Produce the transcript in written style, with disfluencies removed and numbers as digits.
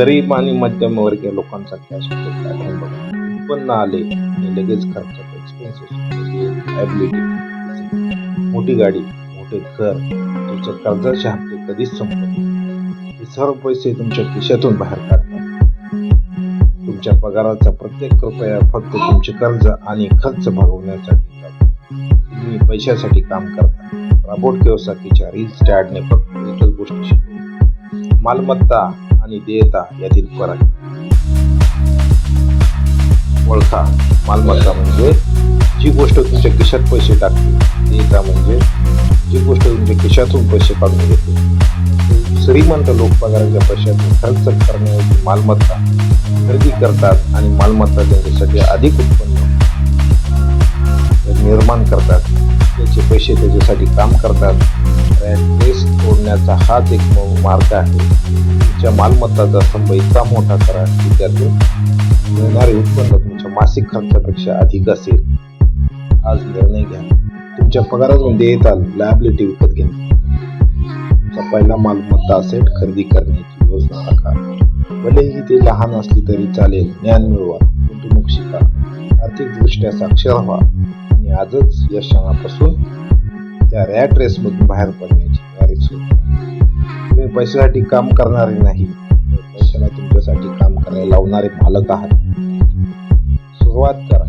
गरीब आणि मध्यमवर्गीय लोकांचा कॅश फ्लो पॅटर्न बघा. उत्पन्न आले आणि लगेच खर्च, एक्सपेन्सेस, लायबिलिटी, मोठी गाडी, मोठे घर, तुमच्या कर्जाचे हप्ते कधीच संपत नाही. हे सर्व पैसे तुमच्या खिशातून बाहेर काढतात. तुमच्या पगाराचा प्रत्येक रुपया फक्त तुमचे कर्ज आणि खर्च भागवण्यासाठी जातो. तुम्ही पैशासाठी काम करता. रॉबर्ट कियोसाकीच्या रिच डॅडने फक्त एकच गोष्ट शिकवली: मालमत्ता आणि देयता यातील फरक ओळखा. मालमत्ता म्हणजे जी गोष्ट तुमच्या खिशात पैसे टाकते. देयता म्हणजे जी गोष्ट तुमच्या खिशातून पैसे काढून घेते. श्रीमंत लोक पगाराच्या पैशातून खर्च करण्याची मालमत्ता खरेदी करतात आणि मालमत्ता त्यांच्यासाठी अधिक उत्पन्न निर्माण करतात. त्याचे पैसे त्याच्यासाठी काम करतात. रॅट रेस तोडण्याचा हाच एक मार्ग आहे. तुमच्या मालमत्ताचा स्तंभ इतका मोठा करा की त्यातून मिळणारे उत्पन्न तुमच्या मासिक खर्चापेक्षा अधिक असेल. आज निर्णय घ्या. तुमच्या पगारातून देयता लायबिलिटी विकत घेणे. तुमचा पहिला मालमत्ता असेट खरेदी करण्याची योजना आखा. भलेही ते लहान असली तरी चालेल. ज्ञान मिळवा, गुंतवणूक शिका, आर्थिकदृष्ट्या साक्षर व्हा आणि आजच या क्षणापासून त्या रॅट रेसमधून बाहेर पडण्याची तयारी सुरू करा. तुम्ही पैशासाठी काम करणारे नाही, तर पैशाला तुमच्यासाठी काम करायला लावणारे मालक आहात. सुरुवात करा.